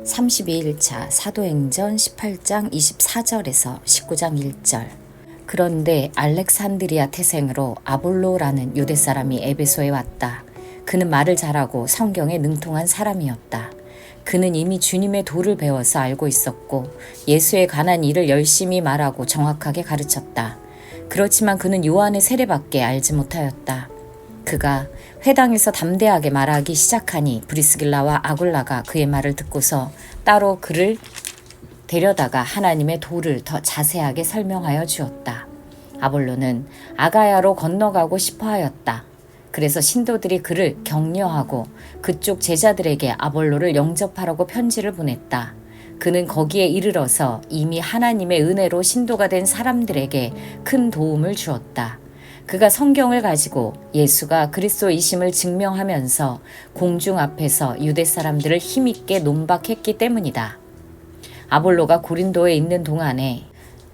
32일차 사도행전 18장 24절에서 19장 1절. 그런데 알렉산드리아 태생으로 아볼로라는 유대 사람이 에베소에 왔다. 그는 말을 잘하고 성경에 능통한 사람이었다. 그는 이미 주님의 도를 배워서 알고 있었고 예수에 관한 일을 열심히 말하고 정확하게 가르쳤다. 그렇지만 그는 요한의 세례밖에 알지 못하였다. 그가 회당에서 담대하게 말하기 시작하니 브리스길라와 아굴라가 그의 말을 듣고서 따로 그를 데려다가 하나님의 도를 더 자세하게 설명하여 주었다. 아볼로는 아가야로 건너가고 싶어 하였다. 그래서 신도들이 그를 격려하고 그쪽 제자들에게 아볼로를 영접하라고 편지를 보냈다. 그는 거기에 이르러서 이미 하나님의 은혜로 신도가 된 사람들에게 큰 도움을 주었다. 그가 성경을 가지고 예수가 그리스도이심을 증명하면서 공중 앞에서 유대 사람들을 힘있게 논박했기 때문이다. 아볼로가 고린도에 있는 동안에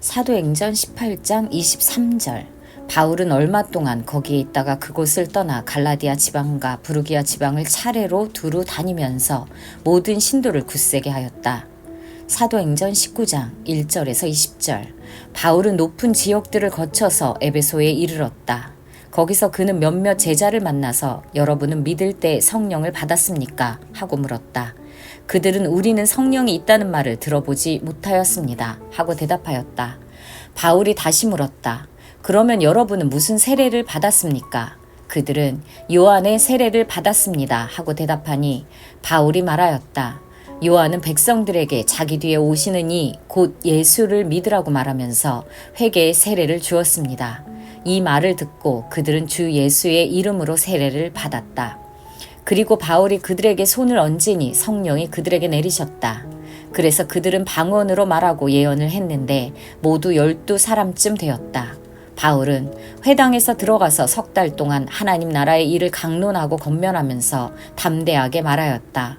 사도행전 18장 23절 바울은 얼마 동안 거기에 있다가 그곳을 떠나 갈라디아 지방과 부르기아 지방을 차례로 두루 다니면서 모든 신도를 굳세게 하였다. 사도행전 19장 1절에서 20절 바울은 높은 지역들을 거쳐서 에베소에 이르렀다. 거기서 그는 몇몇 제자를 만나서 여러분은 믿을 때 성령을 받았습니까? 하고 물었다. 그들은 우리는 성령이 있다는 말을 들어보지 못하였습니다. 하고 대답하였다. 바울이 다시 물었다. 그러면 여러분은 무슨 세례를 받았습니까? 그들은 요한의 세례를 받았습니다. 하고 대답하니 바울이 말하였다. 요한은 백성들에게 자기 뒤에 오시는 이 곧 예수를 믿으라고 말하면서 회개의 세례를 주었습니다. 이 말을 듣고 그들은 주 예수의 이름으로 세례를 받았다. 그리고 바울이 그들에게 손을 얹으니 성령이 그들에게 내리셨다. 그래서 그들은 방언으로 말하고 예언을 했는데 모두 12사람쯤 되었다. 바울은 회당에서 들어가서 3달 동안 하나님 나라의 일을 강론하고 권면하면서 담대하게 말하였다.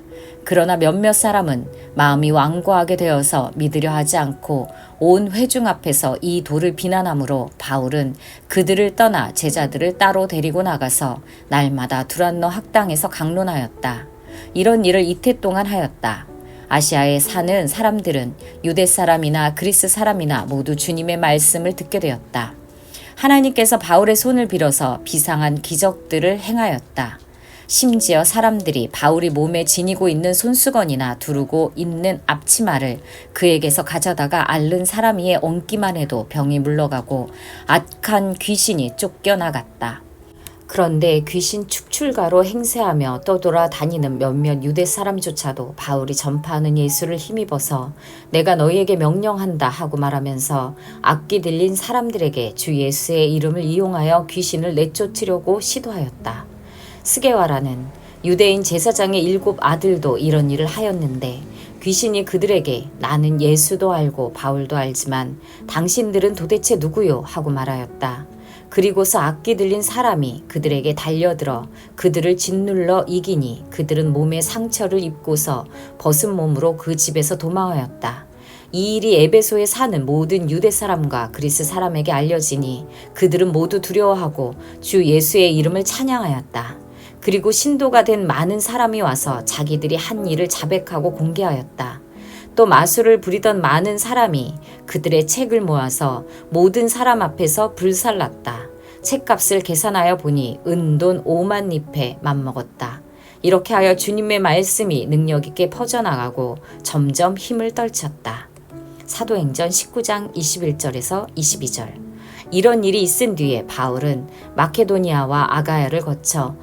그러나 몇몇 사람은 마음이 완고하게 되어서 믿으려 하지 않고 온 회중 앞에서 이 도를 비난하므로 바울은 그들을 떠나 제자들을 따로 데리고 나가서 날마다 두란노 학당에서 강론하였다. 이런 일을 이태 동안 하였다. 아시아에 사는 사람들은 유대 사람이나 그리스 사람이나 모두 주님의 말씀을 듣게 되었다. 하나님께서 바울의 손을 빌어서 비상한 기적들을 행하였다. 심지어 사람들이 바울이 몸에 지니고 있는 손수건이나 두르고 있는 앞치마를 그에게서 가져다가 앓는 사람 위에 얹기만 해도 병이 물러가고 악한 귀신이 쫓겨나갔다. 그런데 귀신 축출가로 행세하며 떠돌아 다니는 몇몇 유대 사람조차도 바울이 전파하는 예수를 힘입어서 내가 너희에게 명령한다 하고 말하면서 악기 들린 사람들에게 주 예수의 이름을 이용하여 귀신을 내쫓으려고 시도하였다. 스게와라는 유대인 제사장의 7 아들도 이런 일을 하였는데 귀신이 그들에게 나는 예수도 알고 바울도 알지만 당신들은 도대체 누구요? 하고 말하였다. 그리고서 악기 들린 사람이 그들에게 달려들어 그들을 짓눌러 이기니 그들은 몸에 상처를 입고서 벗은 몸으로 그 집에서 도망하였다. 이 일이 에베소에 사는 모든 유대 사람과 그리스 사람에게 알려지니 그들은 모두 두려워하고 주 예수의 이름을 찬양하였다. 그리고 신도가 된 많은 사람이 와서 자기들이 한 일을 자백하고 공개하였다. 또 마술을 부리던 많은 사람이 그들의 책을 모아서 모든 사람 앞에서 불살랐다. 책값을 계산하여 보니 은돈 5만 니페 맘먹었다. 이렇게 하여 주님의 말씀이 능력 있게 퍼져나가고 점점 힘을 떨쳤다. 사도행전 19장 21절에서 22절. 이런 일이 있은 뒤에 바울은 마케도니아와 아가야를 거쳐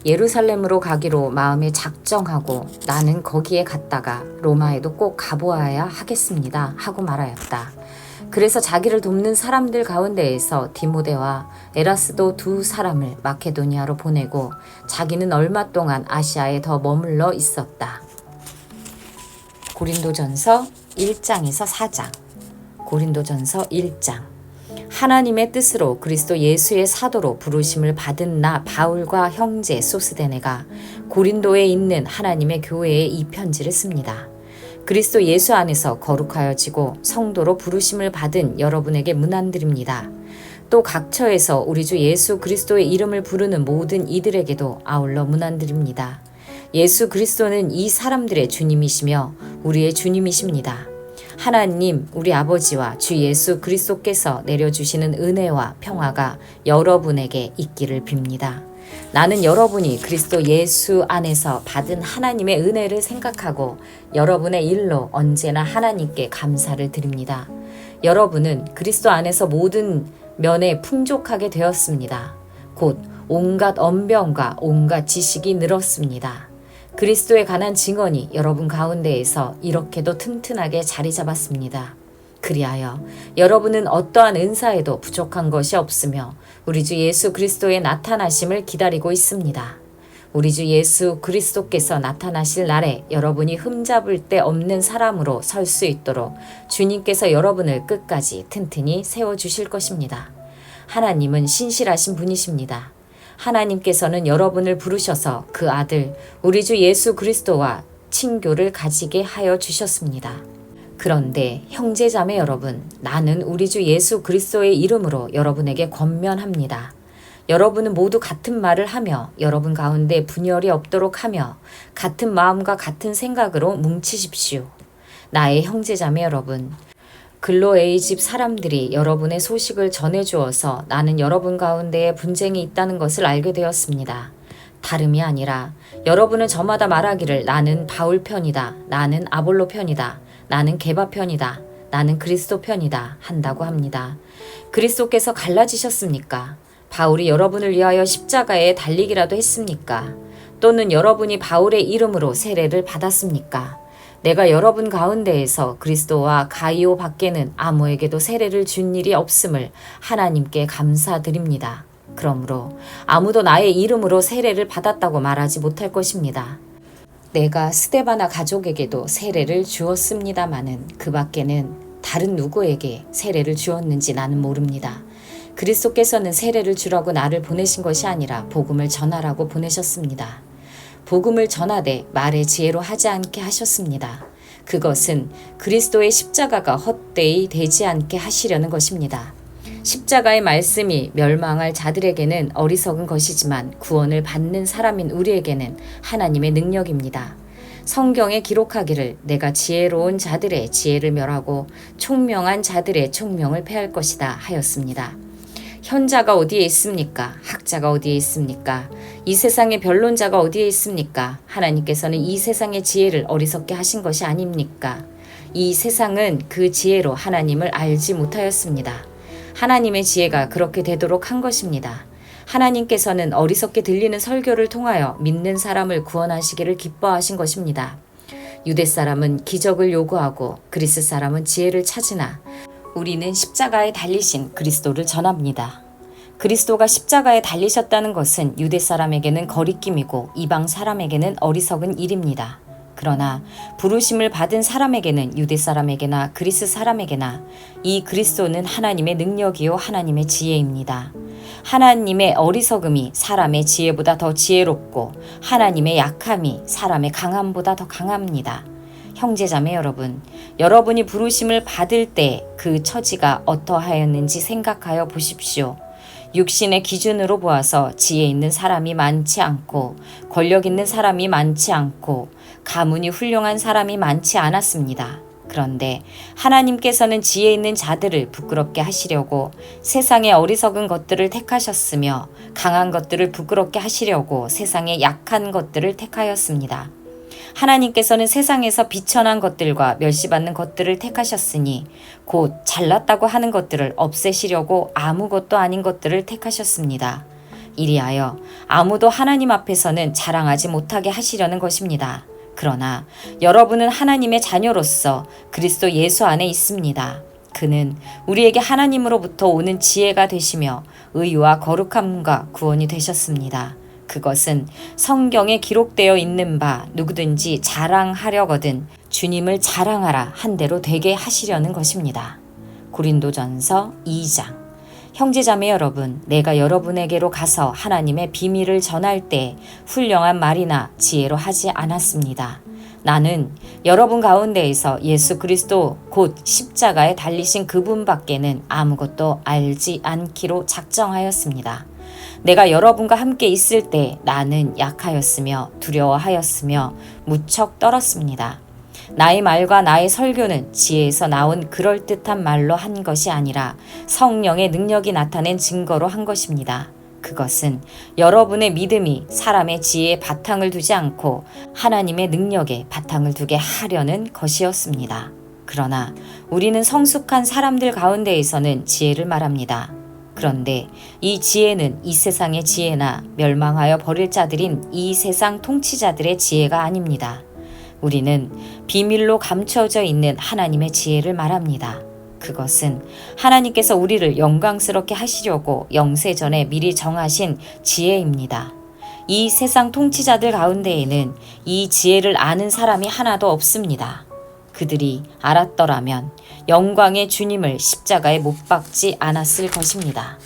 예루살렘으로 가기로 마음에 작정하고 나는 거기에 갔다가 로마에도 꼭 가보아야 하겠습니다 하고 말하였다. 그래서 자기를 돕는 사람들 가운데에서 디모데와 에라스도 2 사람을 마케도니아로 보내고 자기는 얼마 동안 아시아에 더 머물러 있었다. 고린도전서 1장에서 4장. 고린도전서 1장. 하나님의 뜻으로 그리스도 예수의 사도로 부르심을 받은 나 바울과 형제 소스데네가 고린도에 있는 하나님의 교회에 이 편지를 씁니다. 그리스도 예수 안에서 거룩하여지고 성도로 부르심을 받은 여러분에게 문안드립니다. 또 각처에서 우리 주 예수 그리스도의 이름을 부르는 모든 이들에게도 아울러 문안드립니다. 예수 그리스도는 이 사람들의 주님이시며 우리의 주님이십니다. 하나님 우리 아버지와 주 예수 그리스도께서 내려주시는 은혜와 평화가 여러분에게 있기를 빕니다. 나는 여러분이 그리스도 예수 안에서 받은 하나님의 은혜를 생각하고 여러분의 일로 언제나 하나님께 감사를 드립니다. 여러분은 그리스도 안에서 모든 면에 풍족하게 되었습니다. 곧 온갖 언변과 온갖 지식이 늘었습니다. 그리스도에 관한 증언이 여러분 가운데에서 이렇게도 튼튼하게 자리 잡았습니다. 그리하여 여러분은 어떠한 은사에도 부족한 것이 없으며 우리 주 예수 그리스도의 나타나심을 기다리고 있습니다. 우리 주 예수 그리스도께서 나타나실 날에 여러분이 흠잡을 데 없는 사람으로 설 수 있도록 주님께서 여러분을 끝까지 튼튼히 세워주실 것입니다. 하나님은 신실하신 분이십니다. 하나님께서는 여러분을 부르셔서 그 아들 우리 주 예수 그리스도와 친교를 가지게 하여 주셨습니다. 그런데 형제자매 여러분, 나는 우리 주 예수 그리스도의 이름으로 여러분에게 권면합니다. 여러분은 모두 같은 말을 하며 여러분 가운데 분열이 없도록 하며 같은 마음과 같은 생각으로 뭉치십시오. 나의 형제자매 여러분, 글로에이 집 사람들이 여러분의 소식을 전해주어서 나는 여러분 가운데에 분쟁이 있다는 것을 알게 되었습니다. 다름이 아니라 여러분은 저마다 말하기를 나는 바울 편이다, 나는 아볼로 편이다, 나는 게바 편이다, 나는 그리스도 편이다 한다고 합니다. 그리스도께서 갈라지셨습니까? 바울이 여러분을 위하여 십자가에 달리기라도 했습니까? 또는 여러분이 바울의 이름으로 세례를 받았습니까? 내가 여러분 가운데에서 그리스도와 가이오 밖에는 아무에게도 세례를 준 일이 없음을 하나님께 감사드립니다. 그러므로 아무도 나의 이름으로 세례를 받았다고 말하지 못할 것입니다. 내가 스데바나 가족에게도 세례를 주었습니다마는 그 밖에는 다른 누구에게 세례를 주었는지 나는 모릅니다. 그리스도께서는 세례를 주라고 나를 보내신 것이 아니라 복음을 전하라고 보내셨습니다. 복음을 전하되 말의 지혜로 하지 않게 하셨습니다. 그것은 그리스도의 십자가가 헛되이 되지 않게 하시려는 것입니다. 십자가의 말씀이 멸망할 자들에게는 어리석은 것이지만 구원을 받는 사람인 우리에게는 하나님의 능력입니다. 성경에 기록하기를 내가 지혜로운 자들의 지혜를 멸하고 총명한 자들의 총명을 패할 것이다 하였습니다. 현자가 어디에 있습니까? 학자가 어디에 있습니까? 이 세상의 변론자가 어디에 있습니까? 하나님께서는 이 세상의 지혜를 어리석게 하신 것이 아닙니까? 이 세상은 그 지혜로 하나님을 알지 못하였습니다. 하나님의 지혜가 그렇게 되도록 한 것입니다. 하나님께서는 어리석게 들리는 설교를 통하여 믿는 사람을 구원하시기를 기뻐하신 것입니다. 유대 사람은 기적을 요구하고 그리스 사람은 지혜를 찾으나 우리는 십자가에 달리신 그리스도를 전합니다. 그리스도가 십자가에 달리셨다는 것은 유대 사람에게는 거리낌이고 이방 사람에게는 어리석은 일입니다. 그러나 부르심을 받은 사람에게는 유대 사람에게나 그리스 사람에게나 이 그리스도는 하나님의 능력이요 하나님의 지혜입니다. 하나님의 어리석음이 사람의 지혜보다 더 지혜롭고 하나님의 약함이 사람의 강함보다 더 강합니다. 형제자매 여러분, 여러분이 부르심을 받을 때 그 처지가 어떠하였는지 생각하여 보십시오. 육신의 기준으로 보아서 지혜 있는 사람이 많지 않고 권력 있는 사람이 많지 않고 가문이 훌륭한 사람이 많지 않았습니다. 그런데 하나님께서는 지혜 있는 자들을 부끄럽게 하시려고 세상의 어리석은 것들을 택하셨으며 강한 것들을 부끄럽게 하시려고 세상의 약한 것들을 택하였습니다. 하나님께서는 세상에서 비천한 것들과 멸시받는 것들을 택하셨으니 곧 잘났다고 하는 것들을 없애시려고 아무것도 아닌 것들을 택하셨습니다. 이리하여 아무도 하나님 앞에서는 자랑하지 못하게 하시려는 것입니다. 그러나 여러분은 하나님의 자녀로서 그리스도 예수 안에 있습니다. 그는 우리에게 하나님으로부터 오는 지혜가 되시며 의와 거룩함과 구원이 되셨습니다. 그것은 성경에 기록되어 있는 바 누구든지 자랑하려거든 주님을 자랑하라 한 대로 되게 하시려는 것입니다. 고린도전서 2장. 형제자매 여러분, 내가 여러분에게로 가서 하나님의 비밀을 전할 때 훌륭한 말이나 지혜로 하지 않았습니다. 나는 여러분 가운데에서 예수 그리스도 곧 십자가에 달리신 그분 밖에는 아무것도 알지 않기로 작정하였습니다. 내가 여러분과 함께 있을 때 나는 약하였으며 두려워하였으며 무척 떨었습니다. 나의 말과 나의 설교는 지혜에서 나온 그럴듯한 말로 한 것이 아니라 성령의 능력이 나타낸 증거로 한 것입니다. 그것은 여러분의 믿음이 사람의 지혜에 바탕을 두지 않고 하나님의 능력에 바탕을 두게 하려는 것이었습니다. 그러나 우리는 성숙한 사람들 가운데에서는 지혜를 말합니다. 그런데 이 지혜는 이 세상의 지혜나 멸망하여 버릴 자들인 이 세상 통치자들의 지혜가 아닙니다. 우리는 비밀로 감춰져 있는 하나님의 지혜를 말합니다. 그것은 하나님께서 우리를 영광스럽게 하시려고 영세전에 미리 정하신 지혜입니다. 이 세상 통치자들 가운데에는 이 지혜를 아는 사람이 하나도 없습니다. 그들이 알았더라면 영광의 주님을 십자가에 못 박지 않았을 것입니다.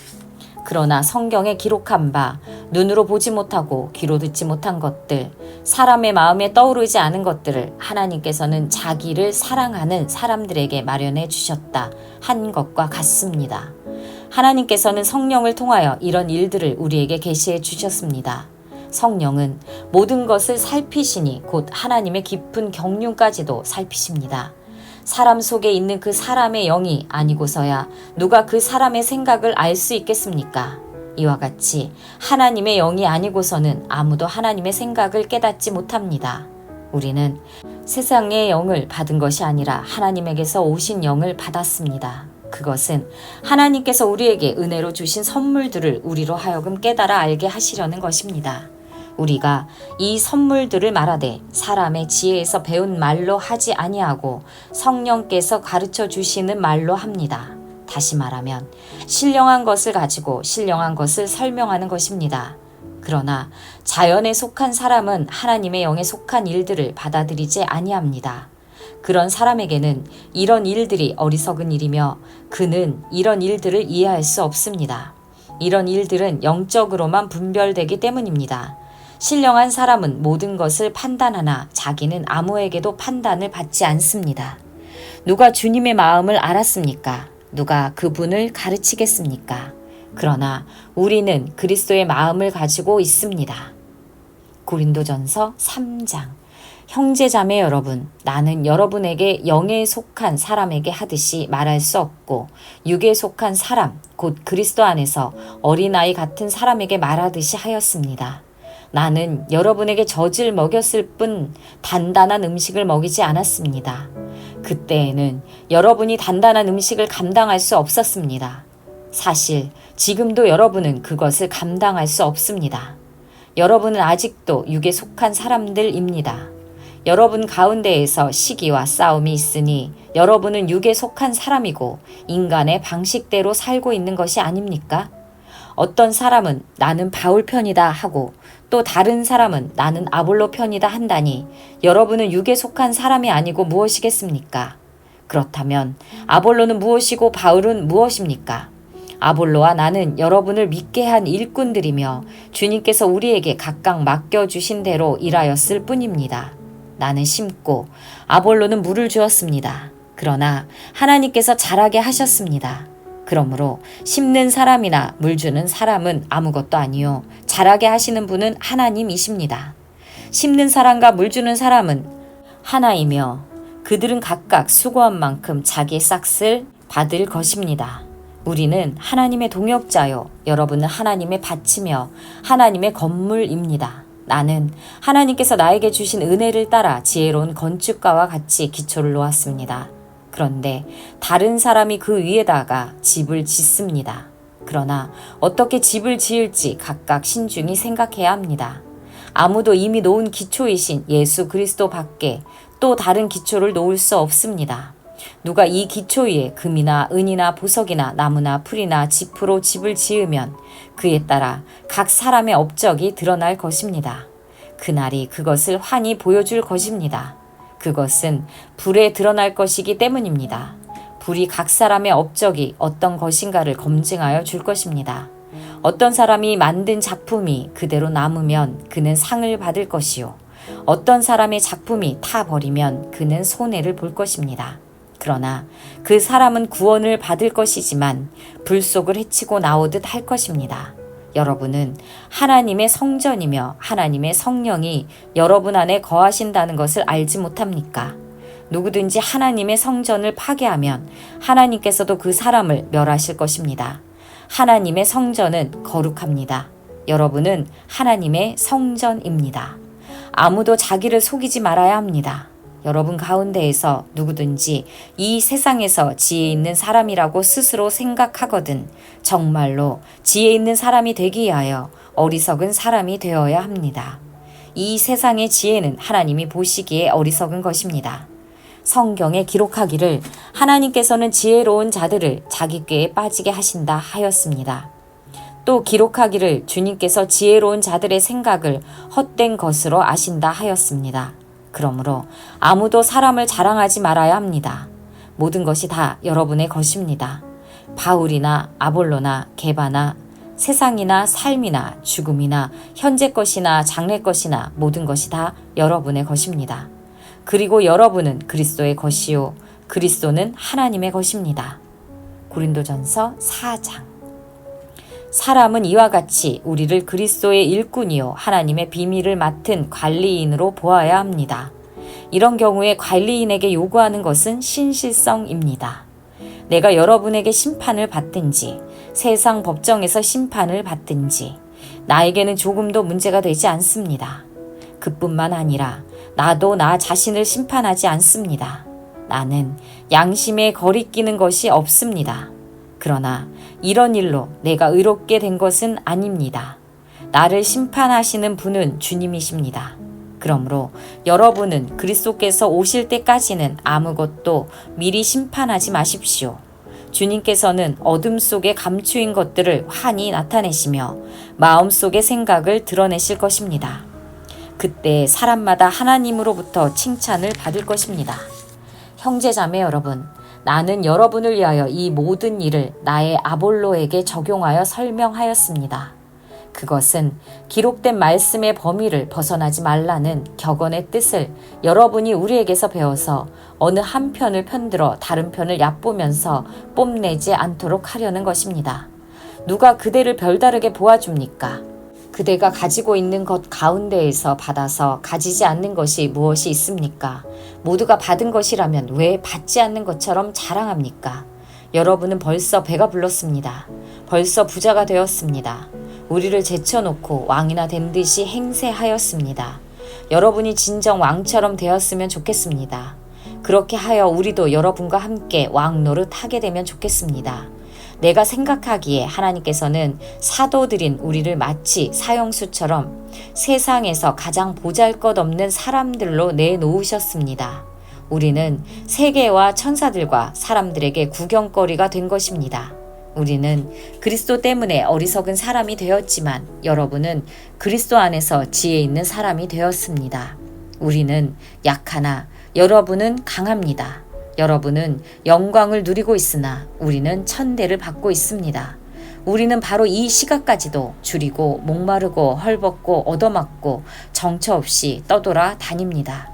그러나 성경에 기록한 바 눈으로 보지 못하고 귀로 듣지 못한 것들, 사람의 마음에 떠오르지 않은 것들을 하나님께서는 자기를 사랑하는 사람들에게 마련해 주셨다 한 것과 같습니다. 하나님께서는 성령을 통하여 이런 일들을 우리에게 계시해 주셨습니다. 성령은 모든 것을 살피시니 곧 하나님의 깊은 경륜까지도 살피십니다. 사람 속에 있는 그 사람의 영이 아니고서야 누가 그 사람의 생각을 알 수 있겠습니까? 이와 같이 하나님의 영이 아니고서는 아무도 하나님의 생각을 깨닫지 못합니다. 우리는 세상의 영을 받은 것이 아니라 하나님에게서 오신 영을 받았습니다. 그것은 하나님께서 우리에게 은혜로 주신 선물들을 우리로 하여금 깨달아 알게 하시려는 것입니다. 우리가 이 선물들을 말하되 사람의 지혜에서 배운 말로 하지 아니하고 성령께서 가르쳐 주시는 말로 합니다. 다시 말하면 신령한 것을 가지고 신령한 것을 설명하는 것입니다. 그러나 자연에 속한 사람은 하나님의 영에 속한 일들을 받아들이지 아니합니다. 그런 사람에게는 이런 일들이 어리석은 일이며 그는 이런 일들을 이해할 수 없습니다. 이런 일들은 영적으로만 분별되기 때문입니다. 신령한 사람은 모든 것을 판단하나 자기는 아무에게도 판단을 받지 않습니다. 누가 주님의 마음을 알았습니까? 누가 그분을 가르치겠습니까? 그러나 우리는 그리스도의 마음을 가지고 있습니다. 고린도전서 3장. 형제자매 여러분, 나는 여러분에게 영에 속한 사람에게 하듯이 말할 수 없고 육에 속한 사람, 곧 그리스도 안에서 어린아이 같은 사람에게 말하듯이 하였습니다. 나는 여러분에게 젖을 먹였을 뿐 단단한 음식을 먹이지 않았습니다. 그때에는 여러분이 단단한 음식을 감당할 수 없었습니다. 사실 지금도 여러분은 그것을 감당할 수 없습니다. 여러분은 아직도 육에 속한 사람들입니다. 여러분 가운데에서 시기와 싸움이 있으니 여러분은 육에 속한 사람이고 인간의 방식대로 살고 있는 것이 아닙니까? 어떤 사람은 나는 바울 편이다 하고 또 다른 사람은 나는 아볼로 편이다 한다니 여러분은 육에 속한 사람이 아니고 무엇이겠습니까? 그렇다면 아볼로는 무엇이고 바울은 무엇입니까? 아볼로와 나는 여러분을 믿게 한 일꾼들이며 주님께서 우리에게 각각 맡겨주신 대로 일하였을 뿐입니다. 나는 심고 아볼로는 물을 주었습니다. 그러나 하나님께서 자라게 하셨습니다. 그러므로 심는 사람이나 물 주는 사람은 아무것도 아니요 자라게 하시는 분은 하나님이십니다. 심는 사람과 물 주는 사람은 하나이며 그들은 각각 수고한 만큼 자기의 싹을 받을 것입니다. 우리는 하나님의 동역자요 여러분은 하나님의 밭이며 하나님의 건물입니다. 나는 하나님께서 나에게 주신 은혜를 따라 지혜로운 건축가와 같이 기초를 놓았습니다. 그런데 다른 사람이 그 위에다가 집을 짓습니다. 그러나 어떻게 집을 지을지 각각 신중히 생각해야 합니다. 아무도 이미 놓은 기초이신 예수 그리스도 밖에 또 다른 기초를 놓을 수 없습니다. 누가 이 기초 위에 금이나 은이나 보석이나 나무나 풀이나 짚으로 집을 지으면 그에 따라 각 사람의 업적이 드러날 것입니다. 그날이 그것을 환히 보여줄 것입니다. 그것은 불에 드러날 것이기 때문입니다. 불이 각 사람의 업적이 어떤 것인가를 검증하여 줄 것입니다. 어떤 사람이 만든 작품이 그대로 남으면 그는 상을 받을 것이요. 어떤 사람의 작품이 타버리면 그는 손해를 볼 것입니다. 그러나 그 사람은 구원을 받을 것이지만 불속을 헤치고 나오듯 할 것입니다. 여러분은 하나님의 성전이며 하나님의 성령이 여러분 안에 거하신다는 것을 알지 못합니까? 누구든지 하나님의 성전을 파괴하면 하나님께서도 그 사람을 멸하실 것입니다. 하나님의 성전은 거룩합니다. 여러분은 하나님의 성전입니다. 아무도 자기를 속이지 말아야 합니다. 여러분 가운데에서 누구든지 이 세상에서 지혜 있는 사람이라고 스스로 생각하거든 정말로 지혜 있는 사람이 되기 위하여 어리석은 사람이 되어야 합니다. 이 세상의 지혜는 하나님이 보시기에 어리석은 것입니다. 성경에 기록하기를 하나님께서는 지혜로운 자들을 자기 꾀에 빠지게 하신다 하였습니다. 또 기록하기를 주님께서 지혜로운 자들의 생각을 헛된 것으로 아신다 하였습니다. 그러므로 아무도 사람을 자랑하지 말아야 합니다. 모든 것이 다 여러분의 것입니다. 바울이나 아볼로나 게바나 세상이나 삶이나 죽음이나 현재 것이나 장래 것이나 모든 것이 다 여러분의 것입니다. 그리고 여러분은 그리스도의 것이요 그리스도는 하나님의 것입니다. 고린도전서 4장. 사람은 이와 같이 우리를 그리스도의 일꾼이요 하나님의 비밀을 맡은 관리인으로 보아야 합니다. 이런 경우에 관리인에게 요구하는 것은 신실성입니다. 내가 여러분에게 심판을 받든지 세상 법정에서 심판을 받든지 나에게는 조금도 문제가 되지 않습니다. 그뿐만 아니라 나도 나 자신을 심판하지 않습니다. 나는 양심에 거리끼는 것이 없습니다. 그러나 이런 일로 내가 의롭게 된 것은 아닙니다. 나를 심판하시는 분은 주님이십니다. 그러므로 여러분은 그리스도께서 오실 때까지는 아무것도 미리 심판하지 마십시오. 주님께서는 어둠 속에 감추인 것들을 환히 나타내시며 마음속의 생각을 드러내실 것입니다. 그때 사람마다 하나님으로부터 칭찬을 받을 것입니다. 형제자매 여러분, 나는 여러분을 위하여 이 모든 일을 나의 아볼로에게 적용하여 설명하였습니다. 그것은 기록된 말씀의 범위를 벗어나지 말라는 격언의 뜻을 여러분이 우리에게서 배워서 어느 한 편을 편들어 다른 편을 얕보면서 뽐내지 않도록 하려는 것입니다. 누가 그대를 별다르게 보아줍니까? 그대가 가지고 있는 것 가운데에서 받아서 가지지 않는 것이 무엇이 있습니까? 모두가 받은 것이라면 왜 받지 않는 것처럼 자랑합니까? 여러분은 벌써 배가 불렀습니다. 벌써 부자가 되었습니다. 우리를 제쳐놓고 왕이나 된 듯이 행세하였습니다. 여러분이 진정 왕처럼 되었으면 좋겠습니다. 그렇게 하여 우리도 여러분과 함께 왕 노릇 하게 되면 좋겠습니다. 내가 생각하기에 하나님께서는 사도들인 우리를 마치 사형수처럼 세상에서 가장 보잘것없는 사람들로 내놓으셨습니다. 우리는 세계와 천사들과 사람들에게 구경거리가 된 것입니다. 우리는 그리스도 때문에 어리석은 사람이 되었지만 여러분은 그리스도 안에서 지혜 있는 사람이 되었습니다. 우리는 약하나 여러분은 강합니다. 여러분은 영광을 누리고 있으나 우리는 천대를 받고 있습니다. 우리는 바로 이 시각까지도 줄이고 목마르고 헐벗고 얻어맞고 정처 없이 떠돌아 다닙니다.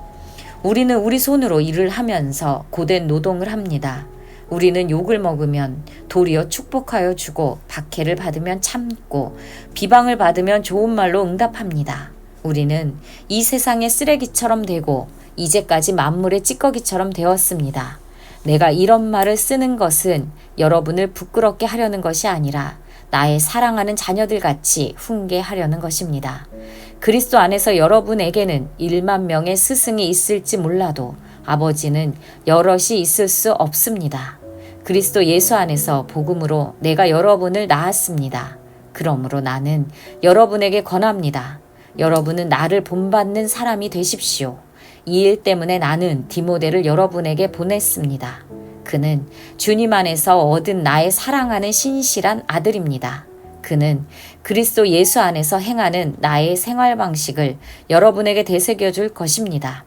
우리는 우리 손으로 일을 하면서 고된 노동을 합니다. 우리는 욕을 먹으면 도리어 축복하여 주고 박해를 받으면 참고 비방을 받으면 좋은 말로 응답합니다. 우리는 이 세상의 쓰레기처럼 되고 이제까지 만물의 찌꺼기처럼 되었습니다. 내가 이런 말을 쓰는 것은 여러분을 부끄럽게 하려는 것이 아니라 나의 사랑하는 자녀들 같이 훈계하려는 것입니다. 그리스도 안에서 여러분에게는 1만 명의 스승이 있을지 몰라도 아버지는 여럿이 있을 수 없습니다. 그리스도 예수 안에서 복음으로 내가 여러분을 낳았습니다. 그러므로 나는 여러분에게 권합니다. 여러분은 나를 본받는 사람이 되십시오. 이 일 때문에 나는 디모데를 여러분에게 보냈습니다. 그는 주님 안에서 얻은 나의 사랑하는 신실한 아들입니다. 그는 그리스도 예수 안에서 행하는 나의 생활 방식을 여러분에게 되새겨 줄 것입니다.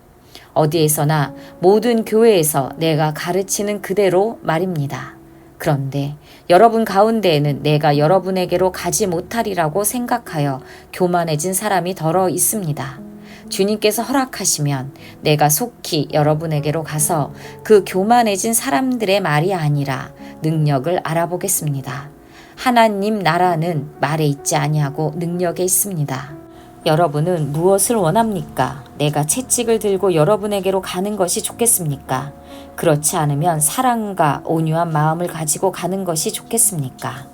어디에서나 모든 교회에서 내가 가르치는 그대로 말입니다. 그런데 여러분 가운데에는 내가 여러분에게로 가지 못하리라고 생각하여 교만해진 사람이 덜어 있습니다. 주님께서 허락하시면 내가 속히 여러분에게로 가서 그 교만해진 사람들의 말이 아니라 능력을 알아보겠습니다. 하나님 나라는 말에 있지 아니하고 능력에 있습니다. 여러분은 무엇을 원합니까? 내가 채찍을 들고 여러분에게로 가는 것이 좋겠습니까? 그렇지 않으면 사랑과 온유한 마음을 가지고 가는 것이 좋겠습니까?